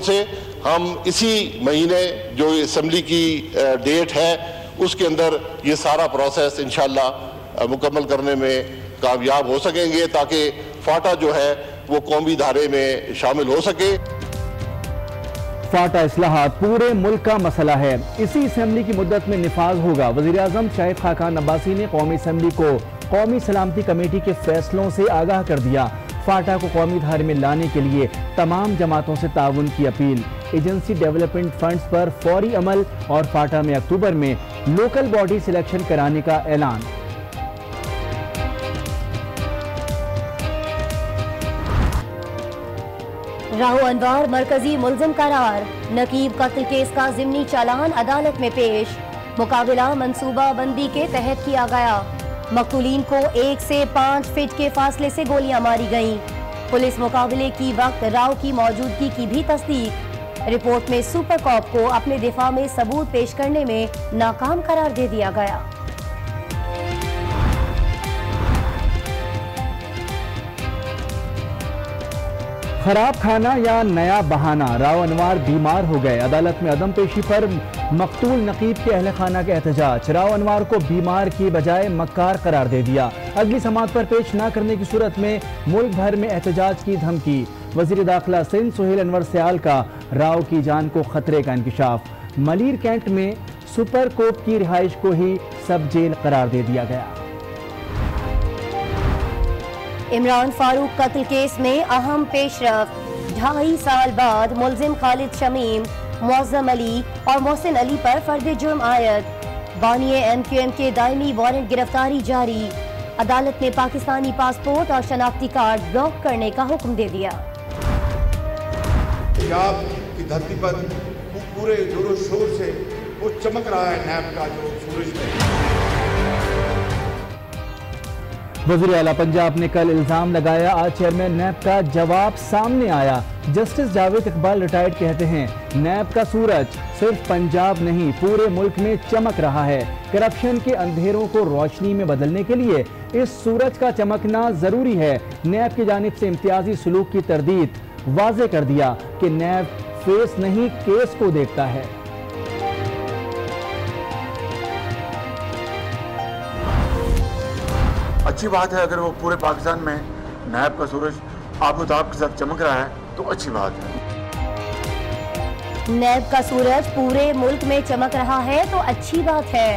से हम इसी महीने जो असेंबली की डेट है उसके अंदर ये सारा प्रोसेस इंशाअल्लाह मुकम्मल करने में कामयाब हो सकेंगे ताकि फाटा जो है वो कौमी धारे में शामिल हो सके। फाटा इस्लाहात पूरे मुल्क का मसला है, इसी असेंबली की मुद्दत में निफाज होगा। वज़ीर-ए-आज़म शाहिद खाकान अब्बासी ने कौमी असेंबली को कौमी सलामती कमेटी के फैसलों से आगाह कर दिया। फाटा को कौमी धारे में लाने के लिए तमाम जमातों से ताउन की अपील। एजेंसी डेवलपमेंट फंड्स पर फौरी अमल और फाटा में अक्टूबर में लोकल बॉडी सिलेक्शन कराने का ऐलान। राहु अनवार मरकजी मुल्जिम करार, नकीब कत्ल केस का ज़िमनी चालान अदालत में पेश। मुकाबला मंसूबा बंदी के तहत किया गया। मकतूलीन को 1 से 5 फीट के फासले से गोलियां मारी गईं। पुलिस मुकाबले की वक्त राव की मौजूदगी की भी तस्दीक। रिपोर्ट में सुपर कॉप को अपने दिफा में सबूत पेश करने में नाकाम करार दे दिया गया। खराब खाना या नया बहाना, राव अनवार बीमार हो गए। अदालत में अदम पेशी पर मकतूल नकीब के अहल खाना का एहतजाज। राव अनवार को बीमार की बजाय मक्कार करार दे दिया। अगली समात पर पेश न करने की सूरत में मुल्क भर में एहतजाज की धमकी। वजीर दाखिला सिंध सुहेल अनवर सयाल का राव की जान को खतरे का इंकशाफ। मलीर कैंट में सुपर कोप की रिहाइश को ही सब जेल करार दे दिया गया। इमरान फारूक कत्ल केस में अहम पेशरफ। 2.5 साल बाद मुल्जिम खालिद शमीम, मुअज़्ज़म अली और मोहसिन अली पर फर्द जुर्म आयद। बानिए MQM के दायमी वारंट गिरफ्तारी जारी। अदालत ने पाकिस्तानी पासपोर्ट और शनाख्ती कार्ड ब्लॉक करने का हुक्म दे दिया। पंजाब की धरती पर पूरे जोरों शोर से वो चमक रहा है नैब का जो सूरज है। वज़ीर आला पंजाब ने कल इल्जाम लगाया, आज चेयरमैन नैब का जवाब सामने आया। जस्टिस जावेद इकबाल रिटायर्ड कहते हैं, नैब का सूरज सिर्फ पंजाब नहीं पूरे मुल्क में चमक रहा है। करप्शन के अंधेरों को रोशनी में बदलने के लिए इस सूरज का चमकना जरूरी है। नैब की जानिब से इम्तियाजी सलूक की तरदीद वाज़े कर दिया कि नैब फेस नहीं केस को देखता है। अच्छी बात है, अगर वो पूरे पाकिस्तान में नैब का सूरज आबोताब के साथ चमक रहा है तो अच्छी बात है। नैब का सूरज पूरे मुल्क में चमक रहा है तो अच्छी बात है।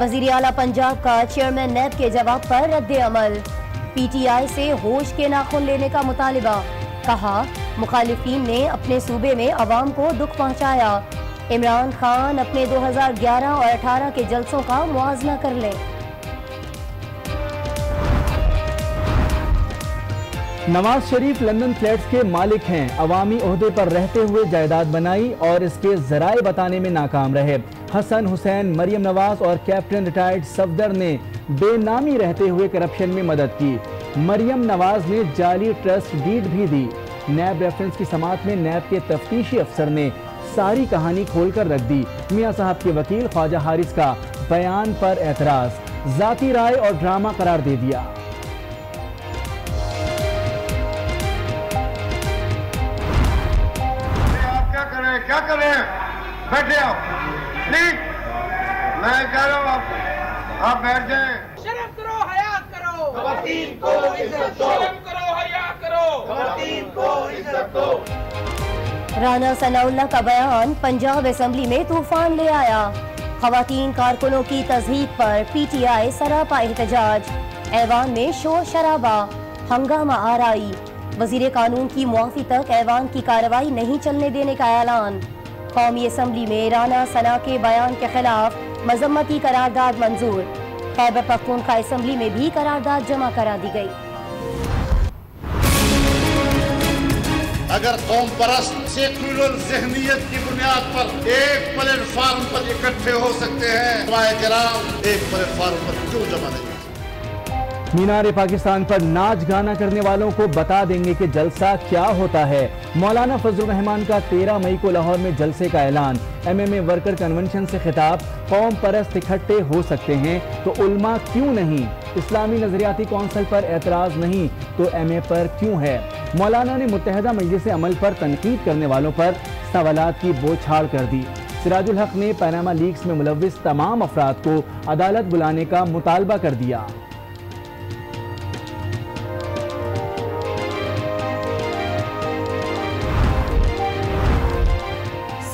वजीर आला पंजाब का चेयरमैन नैब के जवाब पर रद्द अमल। PTI से होश के नाखून लेने का मुतालिबा। कहा, मुखालिफिन ने अपने सूबे में अवाम को दुख पहुंचाया। इमरान खान अपने 2011 और 18 के जलसों का मुआवजा कर लें। नवाज शरीफ लंदन फ्लैट्स के मालिक हैं। अवामी ओहदे पर रहते हुए जायदाद बनाई और इसके जराए बताने में नाकाम रहे। हसन हुसैन, मरियम नवाज और कैप्टन रिटायर्ड सफदर ने बेनामी रहते हुए करप्शन में मदद की। मरियम नवाज ने जाली ट्रस्ट डीड भी दी। नैब रेफरेंस की समात में नैब के तफ्तीशी अफसर ने सारी कहानी खोलकर रख दी। मियां साहब के वकील ख्वाजा हारिस का बयान पर एतराज, जाती राय और ड्रामा करार दे दिया। क्या करें, बैठे आप प्लीज, मैं कह रहा हूँ आप बैठ जाएं। शर्म करो, हया करो, ख़वातीन को इज्जत दो। शर्म करो, हया करो, ख़वातीन को इज्जत दो। राना सनाउल्लाह का बयान पंजाब असेंबली में तूफान ले आया। ख़वातीन कारकुनों की तज़हीक पर PTI सरापा एहतजाज। ऐवान में शोर शराबा, हंगामा आराई। वजीर कानून की मुआफ़ी तक ऐवान की कार्रवाई नहीं चलने देने का ऐलान। कौमी असम्बली में राना सना के बयान के खिलाफ मजम्मती करारदाद मंजूर। खैबर पख्तूनख्वा असम्बली में भी करारदाद जमा करा दी गई। अगर कौम परस्त सेक्युलर ज़हनियत की बुनियाद पर एक प्लेटफार्म पर इकट्ठे हो सकते हैं, एक प्लेटफार्म पर क्यों जमा नहीं? मीनार पाकिस्तान पर नाच गाना करने वालों को बता देंगे कि जलसा क्या होता है। मौलाना फजलुर रहमान का 13 मई को लाहौर में जलसे का ऐलान। MMA वर्कर कन्वेंशन से खिताब, कौम परस्त इकट्ठे हो सकते हैं तो उल्मा क्यों नहीं। इस्लामी नजरियाती कौंसिल पर एतराज़ नहीं तो MA पर क्यों है? मौलाना ने मुत्तहिदा मजलिस अमल पर तनकीद करने वालों पर सवालात की बौछार कर दी। सिराजुल हक ने पनामा लीक्स में मुलव्विस तमाम अफराद को अदालत बुलाने का मुतालबा कर दिया।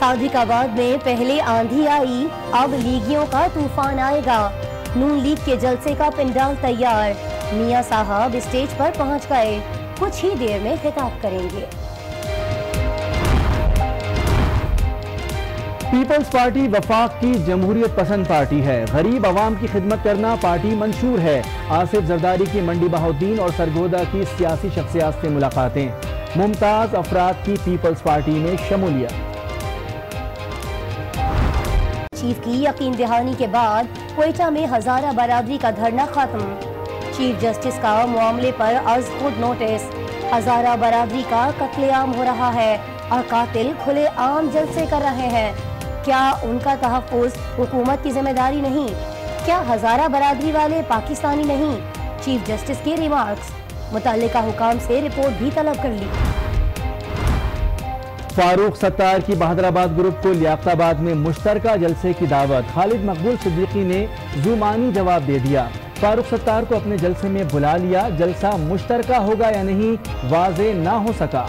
सादिकाबाद में पहले आंधी आई, अब लीगियों का तूफान आएगा। नून लीग के जलसे का पिंडाल तैयार, मियां साहब स्टेज पर पहुंच गए, कुछ ही देर में खिताब करेंगे। पीपल्स पार्टी वफाक की जमहूरियत पसंद पार्टी है। गरीब आवाम की खिदमत करना पार्टी मंशूर है। आसिफ जरदारी की मंडी बहाउद्दीन और सरगोदा की सियासी शख्सियात से मुलाकातें। मुमताज अफराद की पीपल्स पार्टी में शमूलियत। चीफ की यकीन दहानी के बाद क्वेटा में हजारा बरादरी का धरना खत्म। चीफ जस्टिस का मामले पर अज खुद नोटिस। हजारा बरादरी का कत्लेआम हो रहा है और कातिल खुले आम जलसे कर रहे हैं। क्या उनका तहफ़्फ़ुज़ हुकूमत की जिम्मेदारी नहीं? क्या हजारा बरादरी वाले पाकिस्तानी नहीं? चीफ जस्टिस के रिमार्क्स। मुतल्लिका हुकाम से रिपोर्ट भी तलब कर ली। फारूक सत्तार की बहादुराबाद ग्रुप को लियाकताबाद में मुश्तरका जलसे की दावत। खालिद मकबूल सिद्दीकी ने जुमानी जवाब दे दिया। फारूक सत्तार को अपने जलसे में बुला लिया। जलसा मुश्तरका होगा या नहीं वाज़े ना हो सका।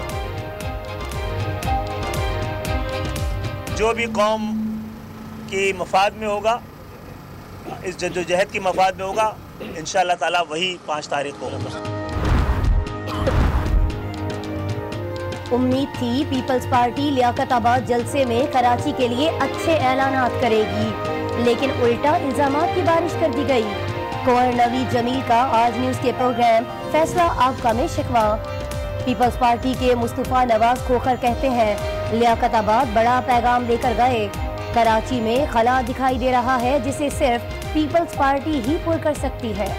जो भी कौम की मफाद में होगा, इस जद्दोजहद की मफाद में होगा, इंशाअल्लाह ताला वही 5 तारीख को होगा। उम्मीद थी पीपल्स पार्टी लियाकताबाद जलसे में कराची के लिए अच्छे ऐलानात करेगी, लेकिन उल्टा इल्जामात की बारिश कर दी गई। कुंवर नवीद जमील का आज न्यूज के प्रोग्राम फैसला आपका में शिकवा। पीपल्स पार्टी के मुस्तफा नवाज खोखर कहते हैं लियाकताबाद बड़ा पैगाम लेकर गए। कराची में खला दिखाई दे रहा है जिसे सिर्फ पीपल्स पार्टी ही पूर कर सकती है।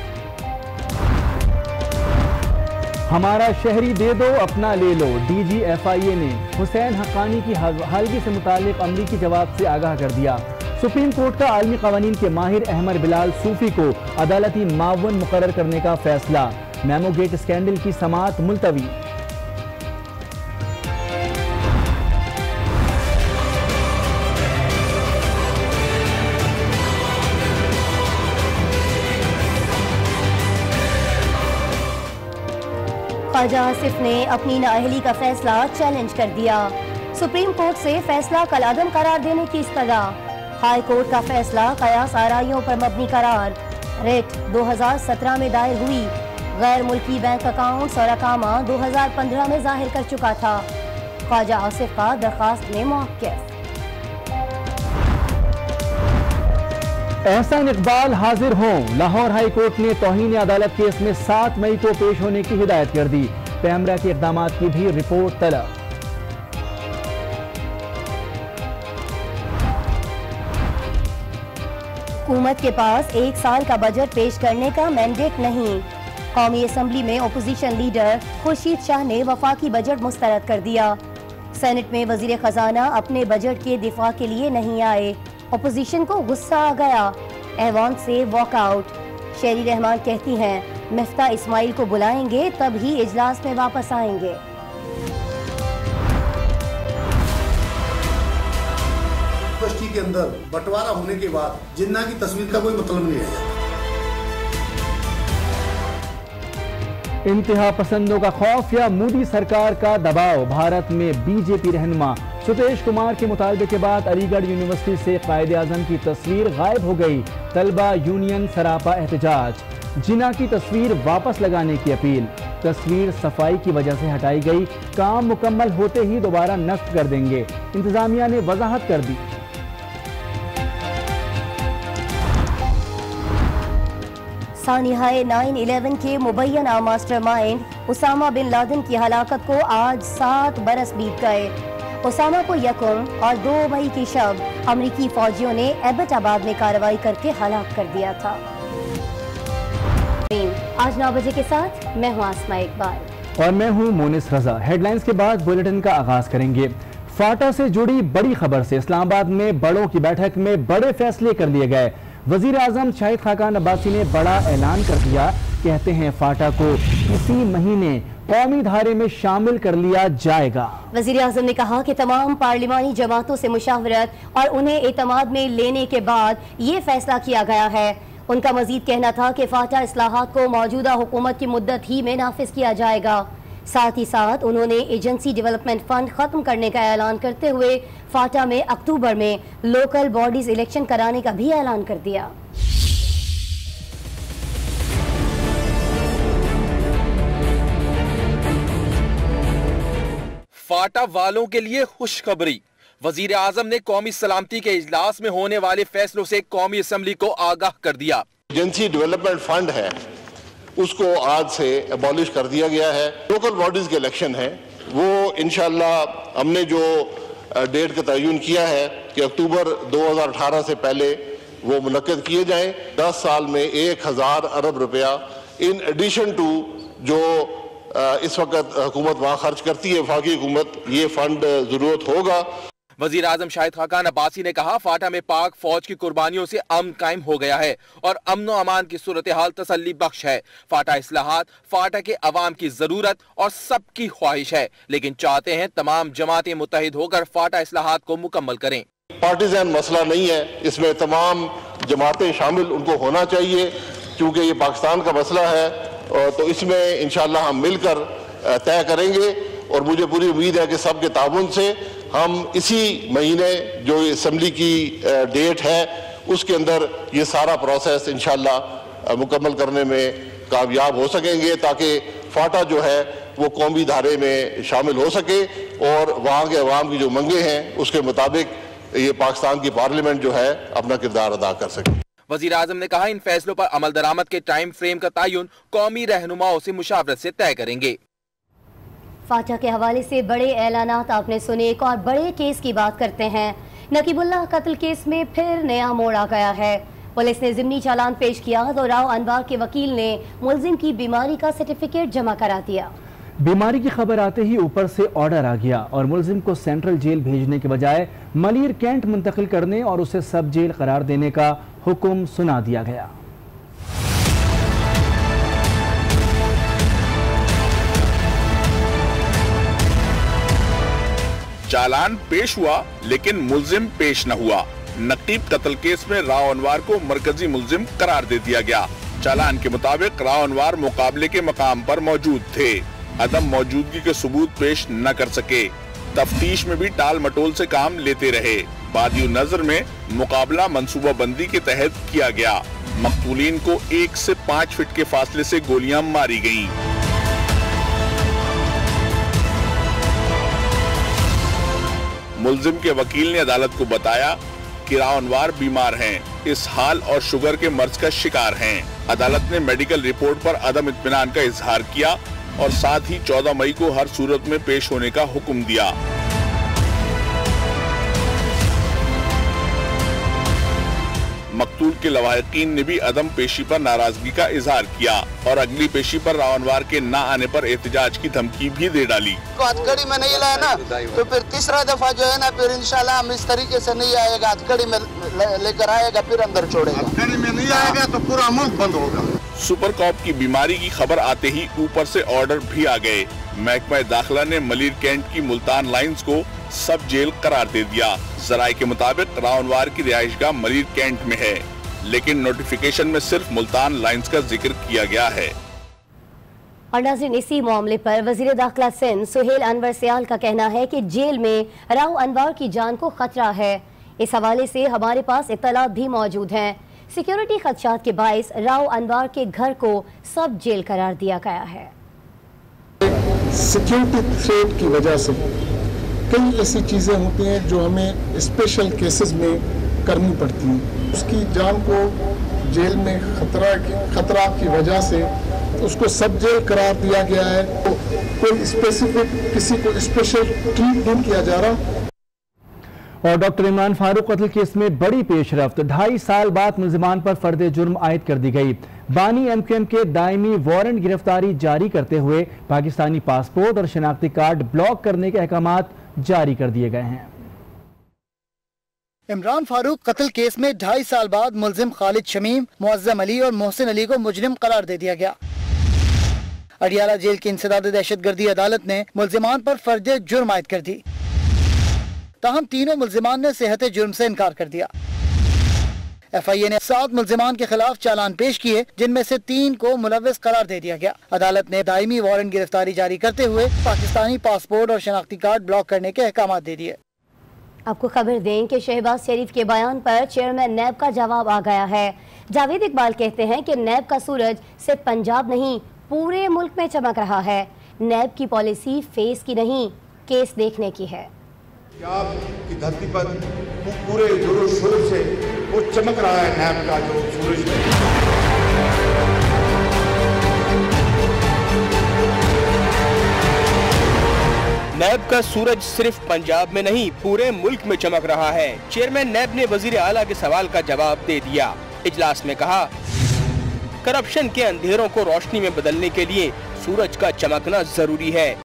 हमारा शहरी दे दो अपना ले लो। DG FIA ने हुसैन हक्कानी की हालगी से मुतालिक अमरीकी जवाब से आगाह कर दिया। सुप्रीम कोर्ट का आलमी कवानीन के माहिर अहमद बिलाल सूफी को अदालती मावन मुकर्रर करने का फैसला। मेमो गेट स्कैंडल की समाअत मुलतवी। ख्वाजा आसिफ ने अपनी नाअहली का फैसला चैलेंज कर दिया। सुप्रीम कोर्ट से फैसला कलादम करार देने की इस्तदा। हाई कोर्ट का फैसला कयास आराइयों पर मबनी करार। रेट 2017 में दायर हुई। गैर मुल्की बैंक अकाउंट्स और अकामा 2015 में जाहिर कर चुका था। ख्वाजा आसिफ का दरखास्त में मौक़िफ़। एहसान इकबाल हाजिर हों। लाहौर हाई कोर्ट ने तौहीन अदालत केस में 7 मई को पेश होने की हिदायत कर दी। पैमरा के इक़दाम की भी रिपोर्ट तलब। हुकूमत के पास 1 साल का बजट पेश करने का मैंडेट नहीं। कौमी असम्बली में अपोजिशन लीडर खुर्शीद शाह ने वफाकी बजट मुस्तरद कर दिया। सेनेट में वजीर खजाना अपने बजट के दिफा के लिए नहीं आए। अपोजिशन को गुस्सा आ गया। ऐवान से वॉकआउट। शेरी रहमान कहती हैं मिफ्ता इस्माइल को बुलाएंगे तब ही इजलास में वापस आएंगे। यूनिवर्सिटी के अंदर बंटवारा होने के बाद जिन्ना की तस्वीर का कोई मतलब नहीं है। इंतहा पसंदों का खौफ या मोदी सरकार का दबाव। भारत में बीजेपी रहनुमा सुतेश कुमार के मुतालबे के बाद अलीगढ़ यूनिवर्सिटी से कायदे आजम की तस्वीर गायब हो गई। तलबा यूनियन सरापा एहतजाज। जिना की तस्वीर वापस लगाने की अपील। तस्वीर सफाई की वजह से हटाई गई, काम मुकम्मल होते ही दोबारा नस्ब कर देंगे, इंतजामिया ने वजाहत कर दी। सानिहाए 9/11 के मुबैना मास्टरमाइंड उसामा बिन लादेन की हलाकत को आज 7 बरस बीत गए। उसामा को 1 और 2 मई की शब अमरीकी फौजियों ने एबटाबाद में कार्रवाई करके हलाक कर दिया था। आज 9 बजे के साथ मैं हूँ आसमा इकबाल और मैं हूँ मोनिस रजा। हेडलाइंस के बाद बुलेटिन का आगाज करेंगे। फाटा से जुड़ी बड़ी खबर से इस्लामाबाद में बड़ों की बैठक में बड़े फैसले कर लिए गए। वजीर आजम शाहिद खाकान अब्बासी ने बड़ा ऐलान कर दिया। कहते हैं फाटा को इसी महीने कौमी धारे में शामिल कर लिया जाएगा। वजीर आजम ने कहा कि तमाम पार्लिमानी जमातों से मुशावरत और उन्हें एतमाद में लेने के बाद ये फैसला किया गया है। उनका मजीद कहना था कि फाटा इस्लाहात को मौजूदा हुकूमत की मुद्दत ही में नाफिज किया जाएगा। साथ ही साथ उन्होंने एजेंसी डेवलपमेंट फंड खत्म करने का ऐलान करते हुए फाटा में अक्टूबर में लोकल बॉडीज इलेक्शन कराने का भी ऐलान कर दिया। फाटा वालों के लिए खुशखबरी। वजीर आजम ने कौमी सलामती के इजलास में होने वाले फैसलों से कौमी असम्बली को आगाह कर दिया। एजेंसी डेवलपमेंट फंड है उसको आज से एबॉलिश कर दिया गया है। लोकल बॉडीज के इलेक्शन है वो इंशाल्लाह हमने जो डेट का तयन किया है कि अक्टूबर 2018 से पहले वो मुनक्किद किए जाएं। 10 साल में 1000 अरब रुपया इन एडिशन टू जो इस वक्त हुकूमत वहाँ खर्च करती है, वफाकी हुकूमत, ये फंड जरूरत होगा। वजीर आजम शाहिद खाकान अब्बासी ने कहा फाटा में पाक फौज की कुर्बानियों से अमन कायम हो गया है और अमन व अमान की सूरत हाल तसल्ली बख्श है। फाटा इस्लाहात फाटा के अवाम की जरूरत और सबकी ख्वाहिश है, लेकिन चाहते हैं तमाम जमातें मुत्तहिद होकर फाटा इस्लाहात को मुकम्मल करें। पार्टीजन मसला नहीं है, इसमें तमाम जमातें शामिल उनको होना चाहिए क्योंकि ये पाकिस्तान का मसला है। तो इसमें इंशाल्लाह हम मिलकर तय करेंगे और मुझे पूरी उम्मीद है कि सबके ताउन से हम इसी महीने जो असम्बली की डेट है उसके अंदर ये सारा प्रोसेस इंशाल्लाह मुकम्मल करने में कामयाब हो सकेंगे ताकि फाटा जो है वो कौमी धारे में शामिल हो सके और वहाँ के अवाम की जो मांगे हैं उसके मुताबिक ये पाकिस्तान की पार्लियामेंट जो है अपना किरदार अदा कर सके। वजीर आजम ने कहा इन फैसलों पर अमल दरामद के टाइम फ्रेम का तयन कौमी रहनुमाओं से मुशावरत से तय करेंगे। फाटा के हवाले से बड़े ऐलानात आपने सुने। एक और बड़े केस की बात करते हैं। नकीबुल्लाह कत्ल केस में फिर नया मोड़ आ गया है। पुलिस ने जिमनी चालान पेश किया तो राव अनवार के वकील ने मुलजिम की बीमारी का सर्टिफिकेट जमा करा दिया। बीमारी की खबर आते ही ऊपर से ऑर्डर आ गया और मुलजिम को सेंट्रल जेल भेजने के बजाय मलिर कैंट मुंतकिल करने और उसे सब जेल करार देने का हुक्म सुना दिया गया। चालान पेश हुआ लेकिन मुलजिम पेश न हुआ। नकीब कत्ल केस में राव अनवार को मरकजी मुलजिम करार दे दिया गया। चालान के मुताबिक राव अनवार मुकाबले के मकाम पर मौजूद थे, अदम मौजूदगी के सबूत पेश न कर सके। तफ्तीश में भी टाल मटोल से काम लेते रहे। बादियो नजर में मुकाबला मंसूबा बंदी के तहत किया गया। मकतूलीन को 1 से 5 फीट के फासले से गोलियां मारी गयीं। मुलजिम के वकील ने अदालत को बताया कि राव अनवार बीमार हैं, इस हाल और शुगर के मर्ज का शिकार हैं। अदालत ने मेडिकल रिपोर्ट पर अदम इत्मीनान का इजहार किया और साथ ही 14 मई को हर सूरत में पेश होने का हुक्म दिया। मकतूल के लवाहिकीन ने भी अदम पेशी पर नाराजगी का इजहार किया और अगली पेशी पर राव अनवार के न आने पर एहतजाज की धमकी भी दे डाली। हथकड़ी में नहीं लाया ना तो फिर तीसरा दफा जो है ना फिर इंशाल्लाह हम इस तरीके से नहीं आएगा, हथकड़ी में लेकर आएगा फिर अंदर छोड़ेगा। हथकड़ी में नहीं आएगा तो पूरा मुल्क बंद होगा। सुपर कॉप की बीमारी की खबर आते ही ऊपर से ऑर्डर भी आ गए। महकमा दाखिला ने मलिर कैंट की मुल्तान लाइंस को सब जेल करार दे दिया। जराये के मुताबिक राव अनवार की रिहाइशगाह मलिर कैंट में है, लेकिन नोटिफिकेशन में सिर्फ मुल्तान लाइंस का जिक्र किया गया है। और नाज़रीन, इसी मामले पर वजीर दाखिला सिंध सुहेल अनवर सियाल का कहना है कि जेल में राव अनवार की जान को खतरा है। इस हवाले से हमारे पास इत्तलात भी मौजूद हैं। सिक्योरिटी खदशात के बाइस राव अनवार के घर को सब जेल करार दिया गया है। सिक्योरिटी थ्रेट की वजह से कई ऐसी चीज़ें होती हैं जो हमें स्पेशल केसेस में करनी पड़ती हैं। उसकी जान को जेल में खतरा की वजह से उसको सब जेल करार दिया गया है। तो कोई स्पेसिफिक किसी को स्पेशल ट्रीट नहीं किया जा रहा। और डॉक्टर इमरान फारूक कत्ल केस में बड़ी पेशरफ्त। 2.5 साल बाद मुल्जिमान पर फर्द जुर्म आयद कर दी गई। बानी MQM के दायमी वारंट गिरफ्तारी जारी करते हुए पाकिस्तानी पासपोर्ट और शनाख्ती कार्ड ब्लॉक करने के अहकामात जारी कर दिए गए हैं। इमरान फारूक कत्ल केस में 2.5 साल बाद मुलजिम खालिद शमीम, मुअज्जम अली और मोहसिन अली को मुजरिम करार दे दिया गया। अडियाला जेल की इंसदाद दहशतगर्दी अदालत ने मुलजिमान पर फर्ज जुर्म आयद कर दी। ताहम तीनों मुलजिमान ने सेहत जुर्म से इनकार कर दिया। FIA ने 7 मुलजिमान के खिलाफ चालान पेश किए, जिनमें से 3 को मुलव्विस करार दे दिया गया। अदालत ने दायमी वारंट गिरफ्तारी जारी करते हुए पाकिस्तानी पासपोर्ट और शनाख्ती कार्ड ब्लॉक करने के अहकाम दे दिए। आपको खबर दें कि शहबाज शरीफ के बयान पर चेयरमैन नैब का जवाब आ गया है। जावेद इकबाल कहते हैं कि नैब का सूरज सिर्फ पंजाब नहीं पूरे मुल्क में चमक रहा है। नैब की पॉलिसी फेस की नहीं, केस देखने की है। पंजाब की धरती पर पूरे जोरों शोरों से वो चमक रहा है नैब का जो सूरज है। नैब का सूरज सिर्फ पंजाब में नहीं पूरे मुल्क में चमक रहा है। चेयरमैन नैब ने वजीर आला के सवाल का जवाब दे दिया। इजलास में कहा, करप्शन के अंधेरों को रोशनी में बदलने के लिए सूरज का चमकना जरूरी है।